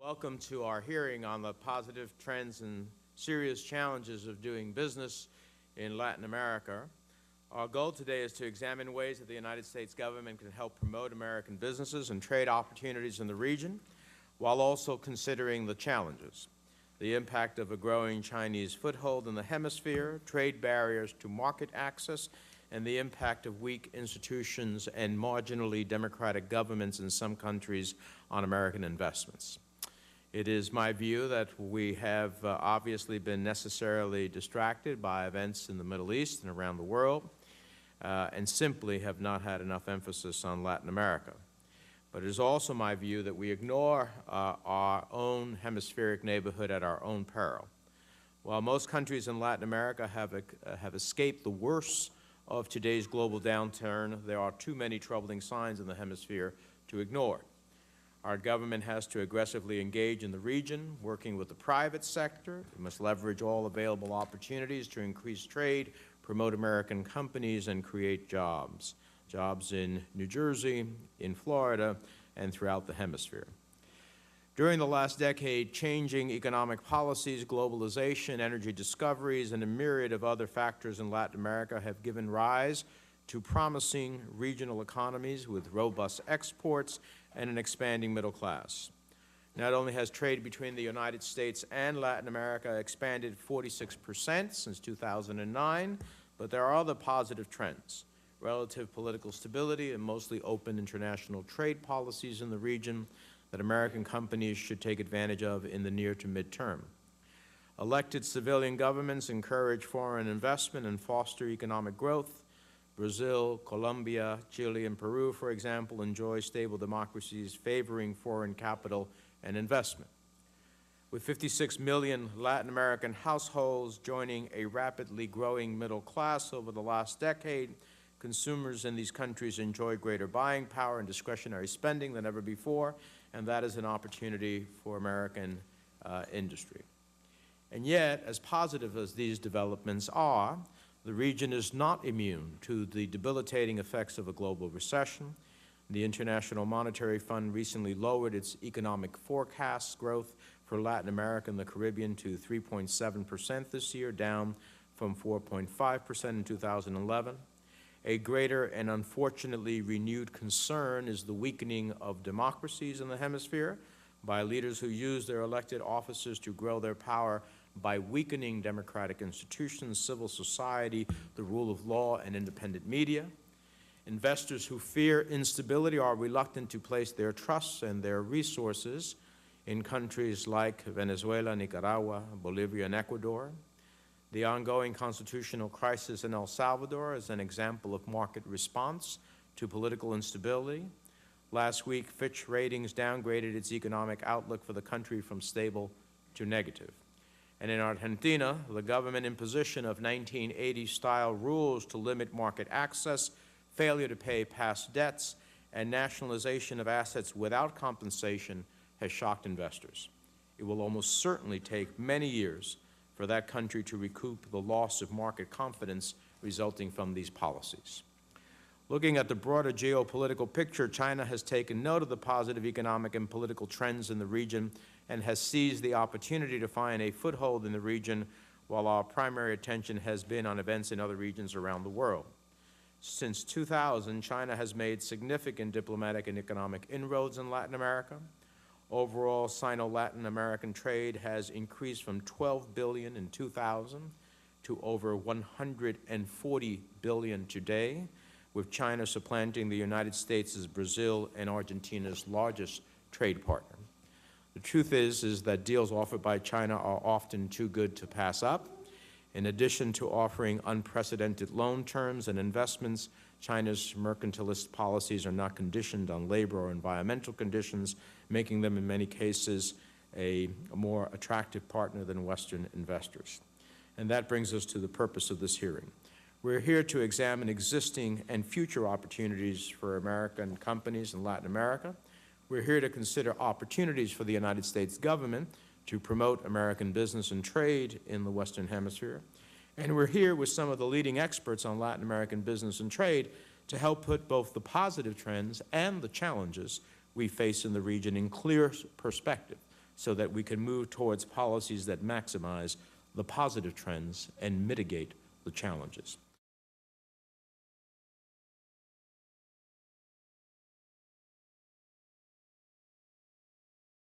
Welcome to our hearing on the positive trends and serious challenges of doing business in Latin America. Our goal today is to examine ways that the United States government can help promote American businesses and trade opportunities in the region, while also considering the challenges: the impact of a growing Chinese foothold in the hemisphere, trade barriers to market access, and the impact of weak institutions and marginally democratic governments in some countries on American investments. It is my view that we have obviously been necessarily distracted by events in the Middle East and around the world, and simply have not had enough emphasis on Latin America. But it is also my view that we ignore our own hemispheric neighborhood at our own peril. While most countries in Latin America have escaped the worst of today's global downturn, there are too many troubling signs in the hemisphere to ignore. Our government has to aggressively engage in the region, working with the private sector. We must leverage all available opportunities to increase trade, promote American companies, and create jobs. Jobs in New Jersey, in Florida, and throughout the hemisphere. During the last decade, changing economic policies, globalization, energy discoveries, and a myriad of other factors in Latin America have given rise to promising regional economies with robust exports and an expanding middle class. Not only has trade between the United States and Latin America expanded 46% since 2009, but there are other positive trends: relative political stability and mostly open international trade policies in the region that American companies should take advantage of in the near to midterm. Elected civilian governments encourage foreign investment and foster economic growth. Brazil, Colombia, Chile, and Peru, for example, enjoy stable democracies favoring foreign capital and investment. With 56 million Latin American households joining a rapidly growing middle class over the last decade, consumers in these countries enjoy greater buying power and discretionary spending than ever before, and that is an opportunity for American industry. And yet, as positive as these developments are, the region is not immune to the debilitating effects of a global recession. The International Monetary Fund recently lowered its economic forecast growth for Latin America and the Caribbean to 3.7% this year, down from 4.5% in 2011. A greater and unfortunately renewed concern is the weakening of democracies in the hemisphere by leaders who use their elected offices to grow their power by weakening democratic institutions, civil society, the rule of law, and independent media. Investors who fear instability are reluctant to place their trusts and their resources in countries like Venezuela, Nicaragua, Bolivia, and Ecuador. The ongoing constitutional crisis in El Salvador is an example of market response to political instability. Last week, Fitch Ratings downgraded its economic outlook for the country from stable to negative. And in Argentina, the government imposition of 1980-style rules to limit market access, failure to pay past debts, and nationalization of assets without compensation has shocked investors. It will almost certainly take many years for that country to recoup the loss of market confidence resulting from these policies. Looking at the broader geopolitical picture, China has taken note of the positive economic and political trends in the region and has seized the opportunity to find a foothold in the region, while our primary attention has been on events in other regions around the world. Since 2000, China has made significant diplomatic and economic inroads in Latin America. Overall, Sino-Latin American trade has increased from $12 billion in 2000 to over $140 billion today, with China supplanting the United States as Brazil and Argentina's largest trade partner. The truth is that deals offered by China are often too good to pass up. In addition to offering unprecedented loan terms and investments, China's mercantilist policies are not conditioned on labor or environmental conditions, making them in many cases a more attractive partner than Western investors. And that brings us to the purpose of this hearing. We're here to examine existing and future opportunities for American companies in Latin America. We're here to consider opportunities for the United States government to promote American business and trade in the Western Hemisphere. And we're here with some of the leading experts on Latin American business and trade to help put both the positive trends and the challenges we face in the region in clear perspective so that we can move towards policies that maximize the positive trends and mitigate the challenges.